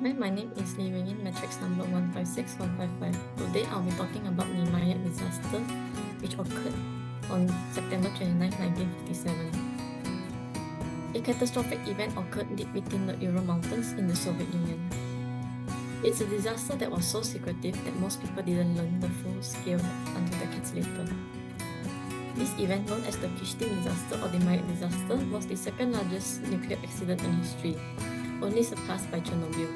Hi, my name is VENG-YINN, matrix number 156155. Today I'll be talking about the Mayak disaster, which occurred on September 29, 1957. A catastrophic event occurred deep within the Ural Mountains in the Soviet Union. It's a disaster that was so secretive that most people didn't learn the full scale until decades later. This event, known as the Kishtim disaster or the Mayak disaster, was the second largest nuclear accident in history, only surpassed by Chernobyl.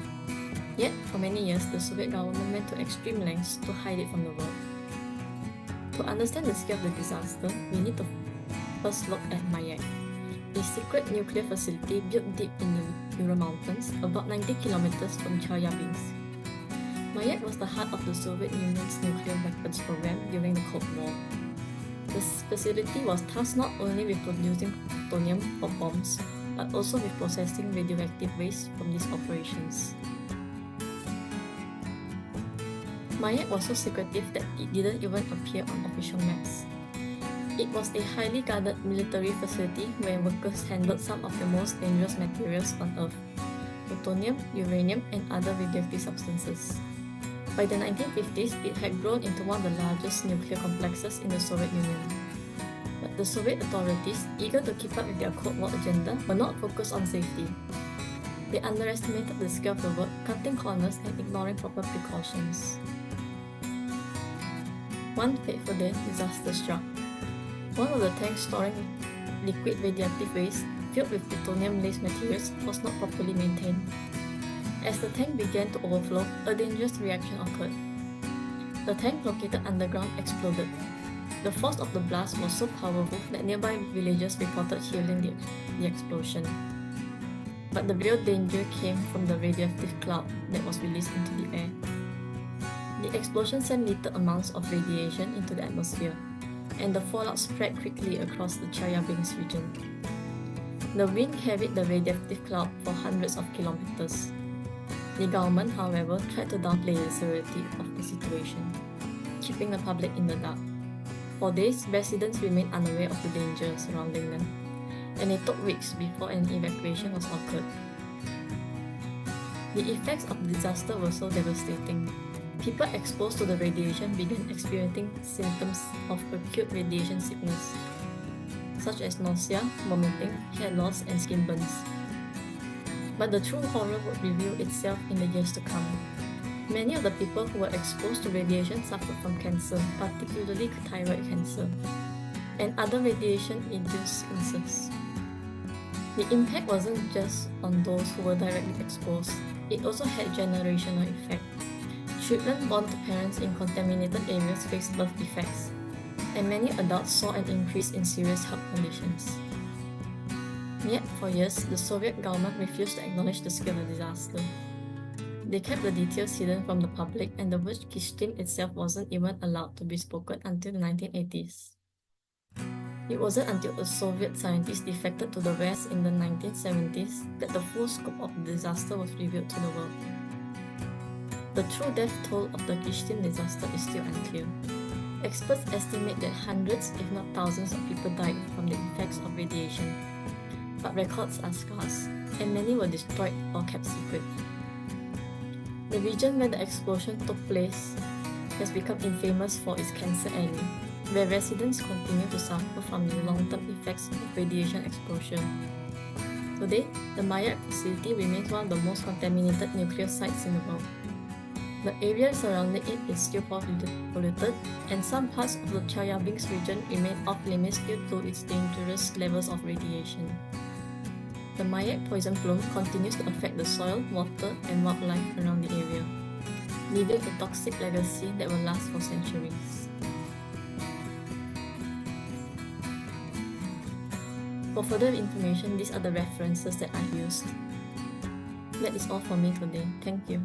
Yet, for many years, the Soviet government went to extreme lengths to hide it from the world. To understand the scale of the disaster, we need to first look at Mayak, a secret nuclear facility built deep in the Ural Mountains, about 90 kilometers from Chelyabinsk. Mayak was the heart of the Soviet Union's nuclear weapons program during the Cold War. This facility was tasked not only with producing plutonium for bombs, but also with processing radioactive waste from these operations. Mayak was so secretive that it didn't even appear on official maps. It was a highly guarded military facility where workers handled some of the most dangerous materials on Earth: plutonium, uranium, and other radioactive substances. By the 1950s, it had grown into one of the largest nuclear complexes in the Soviet Union. But the Soviet authorities, eager to keep up with their Cold War agenda, were not focused on safety. They underestimated the scale of the work, cutting corners and ignoring proper precautions. One fateful day, disaster struck. One of the tanks storing liquid radioactive waste, filled with plutonium-laced materials, was not properly maintained. As the tank began to overflow, a dangerous reaction occurred. The tank, located underground, exploded. The force of the blast was so powerful that nearby villagers reported hearing the explosion. But the real danger came from the radioactive cloud that was released into the air. The explosion sent little amounts of radiation into the atmosphere, and the fallout spread quickly across the Chelyabinsk region. The wind carried the radioactive cloud for hundreds of kilometers. The government, however, tried to downplay the severity of the situation, keeping the public in the dark. For days, residents remained unaware of the danger surrounding them, and it took weeks before an evacuation was occurred. The effects of the disaster were so devastating. People exposed to the radiation began experiencing symptoms of acute radiation sickness, such as nausea, vomiting, hair loss, and skin burns. But the true horror would reveal itself in the years to come. Many of the people who were exposed to radiation suffered from cancer, particularly thyroid cancer, and other radiation-induced cancers. The impact wasn't just on those who were directly exposed, it also had generational effect. Children born to parents in contaminated areas faced birth defects, and many adults saw an increase in serious health conditions. Yet, for years, the Soviet government refused to acknowledge the scale of the disaster. They kept the details hidden from the public, and the word Kishtim itself wasn't even allowed to be spoken until the 1980s. It wasn't until a Soviet scientist defected to the West in the 1970s that the full scope of the disaster was revealed to the world. The true death toll of the Kishtim disaster is still unclear. Experts estimate that hundreds, if not thousands, of people died from the effects of radiation. But records are scarce, and many were destroyed or kept secret. The region where the explosion took place has become infamous for its cancer alley, where residents continue to suffer from the long-term effects of radiation exposure. Today, the Mayak facility remains one of the most contaminated nuclear sites in the world. The area surrounding it is still polluted, and some parts of the Chelyabinsk region remain off-limits due to its dangerous levels of radiation. The Mayak poison plume continues to affect the soil, water, and wildlife around the area, leaving a toxic legacy that will last for centuries. For further information, these are the references that I used. That is all for me today. Thank you.